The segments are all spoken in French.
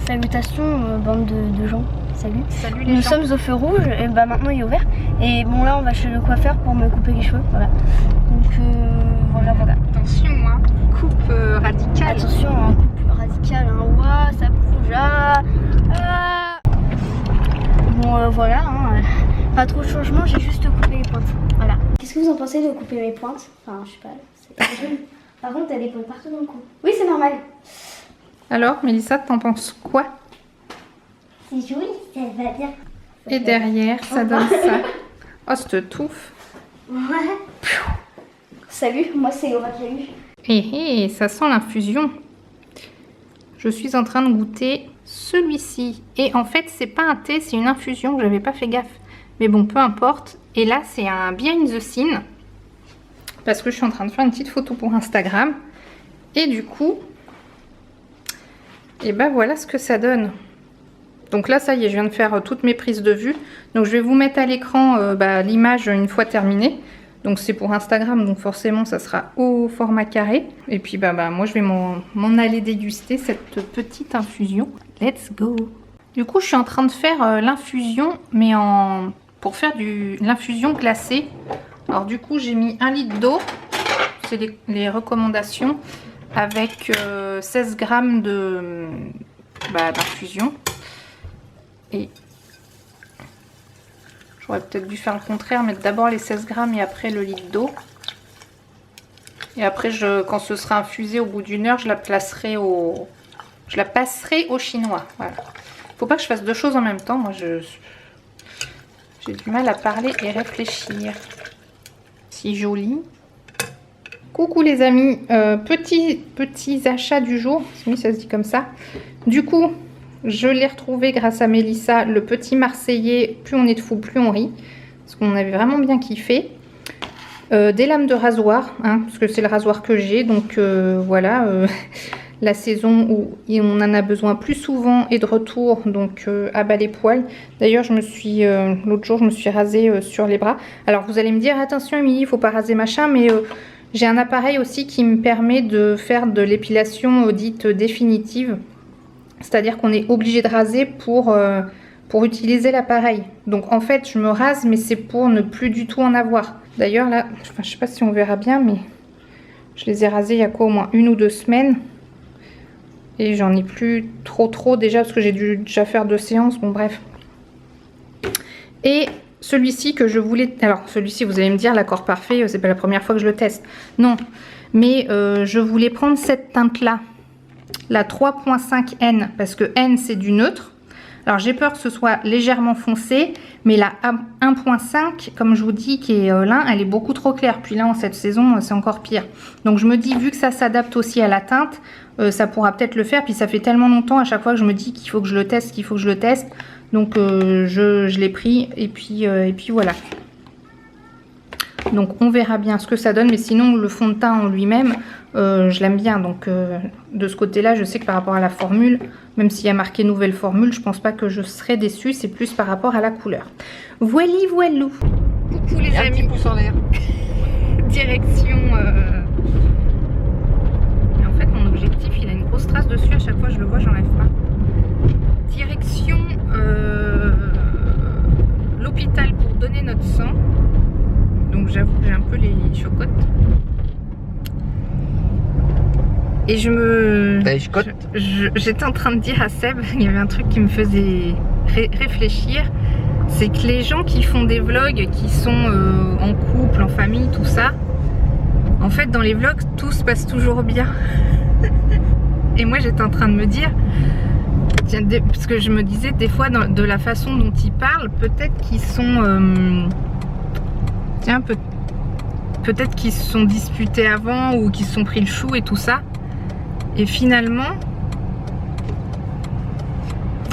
Salutations, bande de gens. Salut. Salut les Nous gens. sommes au feu rouge, et bah maintenant il est ouvert. Et bon là on va chez le coiffeur pour me couper les cheveux. Voilà. Donc voilà. Attention, hein, coupe radicale. Attention, hein, coupe radicale. Hein. Ouah, ça bouge. Bon voilà. Hein, pas trop de changement, j'ai juste coupé les pointes. Voilà. Qu'est-ce que vous en pensez de couper mes pointes? Enfin, je sais pas. C'est joli. Par contre, t'as des pointes partout dans le cou. Oui, c'est normal. Alors, Mélissa, t'en penses quoi? C'est joli, ça va bien. Et derrière, ça donne ça. Oh, cette touffe. Ouais. Salut, moi c'est Laura Cahu. Et ça sent l'infusion. Je suis en train de goûter celui-ci. Et en fait, c'est pas un thé, c'est une infusion. J'avais pas fait gaffe. Mais bon, peu importe. Et là, c'est un behind the scene. Parce que je suis en train de faire une petite photo pour Instagram. Et du coup, et ben voilà ce que ça donne. Donc là, ça y est, je viens de faire toutes mes prises de vue. Donc je vais vous mettre à l'écran l'image une fois terminée. Donc c'est pour Instagram, donc forcément ça sera au format carré. Et puis moi je vais m'en aller déguster cette petite infusion. Let's go! Du coup, je suis en train de faire l'infusion, mais pour faire l'infusion glacée. Alors du coup, j'ai mis 1 litre d'eau. C'est les recommandations. Avec 16 grammes d'infusion. Et j'aurais peut-être dû faire le contraire, mettre d'abord les 16 grammes et après le litre d'eau. Et après, quand ce sera infusé au bout d'1 heure, je la passerai au chinois. Voilà. Faut pas que je fasse deux choses en même temps. Moi, j'ai du mal à parler et réfléchir. Si joli. Coucou les amis, petits achats du jour, oui ça se dit comme ça. Du coup, je l'ai retrouvé grâce à Mélissa, le petit Marseillais, plus on est de fou, plus on rit. Parce qu'on avait vraiment bien kiffé. Des lames de rasoir, hein, parce que c'est le rasoir que j'ai. Donc voilà, la saison où on en a besoin plus souvent est de retour. Donc à bas les poils. D'ailleurs, l'autre jour, je me suis rasée sur les bras. Alors vous allez me dire, attention Émilie, il faut pas raser machin, mais... j'ai un appareil aussi qui me permet de faire de l'épilation dite définitive. C'est-à-dire qu'on est obligé de raser pour utiliser l'appareil. Donc en fait, je me rase, mais c'est pour ne plus du tout en avoir. D'ailleurs là, je sais pas si on verra bien, mais je les ai rasés il y a quoi, au moins 1 ou 2 semaines. Et j'en ai plus trop déjà, parce que j'ai dû déjà faire 2 séances. Bon bref. Et... celui-ci que je voulais... Alors, celui-ci, vous allez me dire, l'accord parfait, c'est pas la première fois que je le teste. Non, mais je voulais prendre cette teinte-là, la 3.5N, parce que N, c'est du neutre. Alors, j'ai peur que ce soit légèrement foncé, mais la 1.5, comme je vous dis, qui est là, elle est beaucoup trop claire. Puis là, en cette saison, c'est encore pire. Donc, je me dis, vu que ça s'adapte aussi à la teinte, ça pourra peut-être le faire. Puis, ça fait tellement longtemps à chaque fois que je me dis qu'il faut que je le teste, Donc je l'ai pris et puis voilà. Donc on verra bien ce que ça donne. Mais sinon le fond de teint en lui-même, je l'aime bien. Donc de ce côté-là, je sais que par rapport à la formule, même s'il y a marqué nouvelle formule, je pense pas que je serai déçue. C'est plus par rapport à la couleur. Voili voilou. Coucou les amis. Un petit pouce en l'air. Direction... Mais en fait mon objectif il a une grosse trace dessus. À chaque fois je le vois, j'enlève pas. Direction l'hôpital pour donner notre sang. Donc j'avoue que j'ai un peu les chocottes. Et j'étais en train de dire à Seb, il y avait un truc qui me faisait réfléchir. C'est que les gens qui font des vlogs, qui sont en couple, en famille, tout ça, en fait dans les vlogs tout se passe toujours bien. Et moi j'étais en train de me dire, parce que je me disais des fois de la façon dont ils parlent, peut-être qu'ils sont peut-être qu'ils se sont disputés avant ou qu'ils se sont pris le chou et tout ça. Et finalement,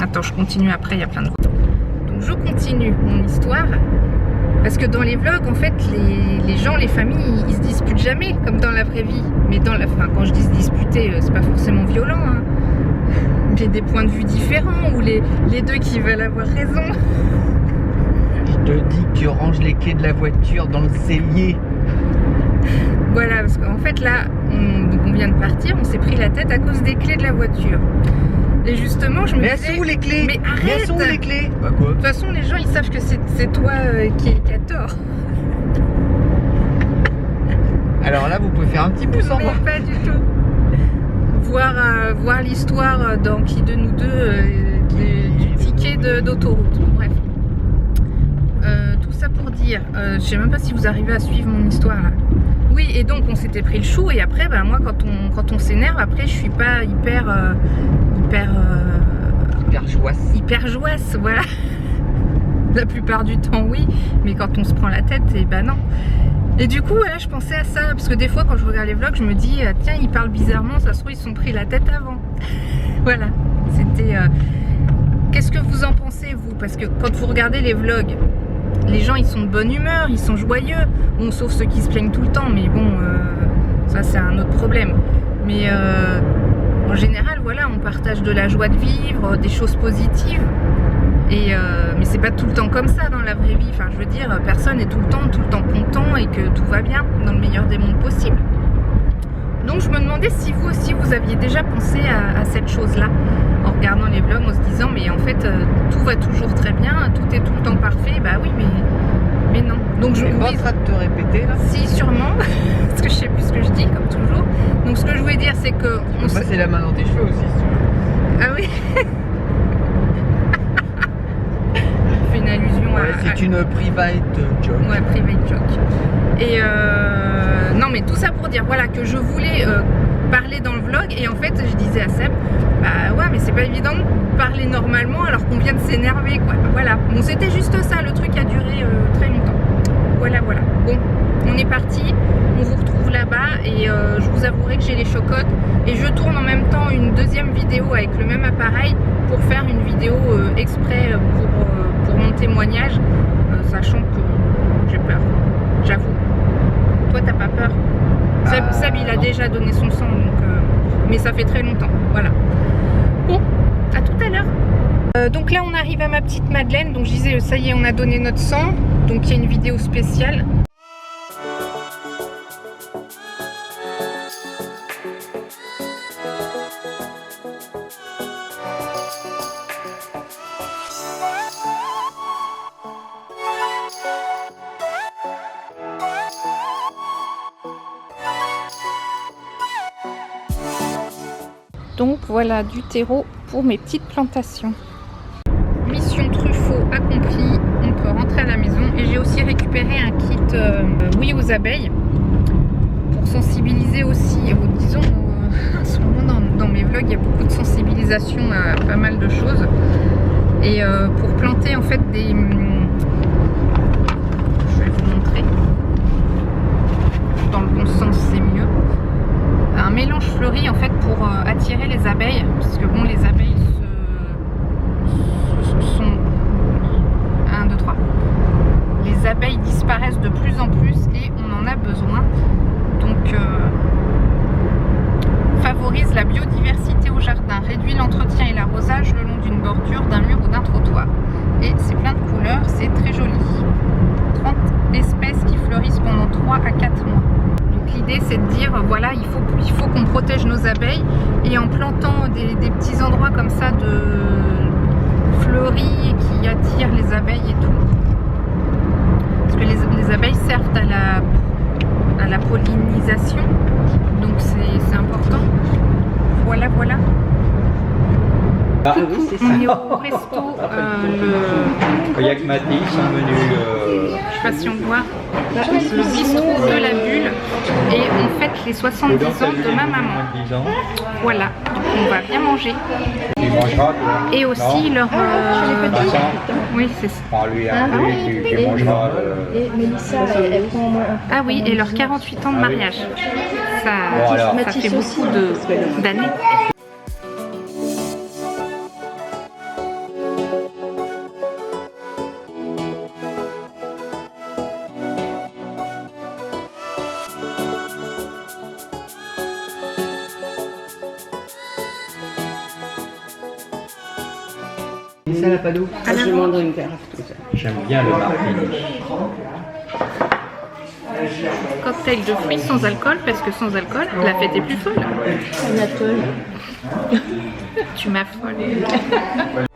attends, je continue après, il y a plein de... Donc je continue mon histoire, parce que dans les vlogs en fait les gens, les familles, ils se disputent jamais comme dans la vraie vie. Mais quand je dis se disputer, c'est pas forcément violent, hein. J'ai des points de vue différents, ou les deux qui veulent avoir raison. Je te dis que tu ranges les clés de la voiture dans le cellier. Voilà, parce qu'en fait là, on vient de partir, on s'est pris la tête à cause des clés de la voiture. Et justement, je me Mais elles disais... sont où les clés? Mais arrête! Mais elles sont où les clés? Bah quoi? De toute façon, les gens, ils savent que c'est toi qui a tort. Alors là, vous pouvez faire un petit pouce en Mais bas. pas du tout. Voir l'histoire dans Qui de nous deux du ticket d'autoroute. Bref. Tout ça pour dire, je sais même pas si vous arrivez à suivre mon histoire là. Oui, et donc on s'était pris le chou et après, bah, moi quand on s'énerve, après je suis pas hyper joasse, voilà. La plupart du temps oui, mais quand on se prend la tête, et bah non. Et du coup, voilà, je pensais à ça, parce que des fois quand je regarde les vlogs, je me dis, tiens, ils parlent bizarrement, ça se trouve ils se sont pris la tête avant. Voilà, c'était... Qu'est-ce que vous en pensez, vous? Parce que quand vous regardez les vlogs, les gens ils sont de bonne humeur, ils sont joyeux, bon, sauf ceux qui se plaignent tout le temps, mais bon, ça c'est un autre problème. Mais en général, voilà, on partage de la joie de vivre, des choses positives. Mais c'est pas tout le temps comme ça dans la vraie vie. Enfin, je veux dire, personne est tout le temps content et que tout va bien dans le meilleur des mondes possible. Donc je me demandais si vous aussi vous aviez déjà pensé à cette chose-là en regardant les vlogs, en se disant mais en fait tout va toujours très bien, tout est tout le temps parfait. Bah oui, mais non. Donc je pas en train de te répéter là? Si, sûrement, parce que je sais plus ce que je dis comme toujours. Donc ce que je voulais dire c'est que moi c'est la main dans tes cheveux aussi si tu veux. Ah oui. Une allusion c'est une private joke. Ouais, private joke. Et non mais tout ça pour dire voilà que je voulais parler dans le vlog et en fait je disais à Seb bah ouais mais c'est pas évident de parler normalement alors qu'on vient de s'énerver quoi. Voilà, bon c'était juste ça, le truc a duré très longtemps. Voilà. Bon, on est parti, on vous retrouve là-bas et je vous avouerai que j'ai les chocottes et je tourne en même temps une deuxième vidéo avec le même appareil pour faire une vidéo exprès pour mon témoignage, sachant que j'ai peur, j'avoue. Toi t'as pas peur? Seb il a déjà donné son sang donc, mais ça fait très longtemps, voilà. Bon, à tout à l'heure. Donc là on arrive à ma petite Madeleine, donc je disais ça y est on a donné notre sang, donc il y a une vidéo spéciale. Donc voilà du terreau pour mes petites plantations. Mission Truffaut accomplie, on peut rentrer à la maison et j'ai aussi récupéré un kit oui aux abeilles pour sensibiliser aussi, disons en ce moment dans mes vlogs il y a beaucoup de sensibilisation à pas mal de choses et pour planter en fait des... Je vais vous montrer, dans le bon sens c'est mieux. Un mélange fleuri en fait pour attirer les abeilles parce que bon les abeilles sont 1, 2, 3 les abeilles disparaissent de plus en plus et on en a besoin donc favorise la biodiversité au jardin, réduit l'entretien et l'arrosage le long d'une bordure, d'un mur ou d'un trottoir et c'est plein de couleurs, c'est très joli. 30 espèces qui fleurissent pendant 3 à 4 mois. L'idée c'est de dire voilà il faut qu'on protège nos abeilles et en plantant des petits endroits comme ça de fleuris qui attirent les abeilles et tout parce que les abeilles servent à la pollinisation donc c'est important. Voilà. On est au resto, il y a que Mathis, un menu. je sais pas si on voit, le bistrot de la Bulle et on fête les 70 ans de ma maman. Voilà, donc on va bien manger. Tu mangeras toi? Et aussi leur... Vincent, oui, c'est ça. prends-lui un peu et tu mangeras. Et Mélissa, elle prend moins. Ah oui, et leurs 48 ans de mariage. Bon, alors. Ça fait beaucoup d'années. Et ça n'a pas d'eau? Je demande une carafe tout ça. J'aime bien le martini. Cocktail de fruits sans alcool, parce que sans alcool, la fête est plus folle. Un atoll. Tu m'affoles.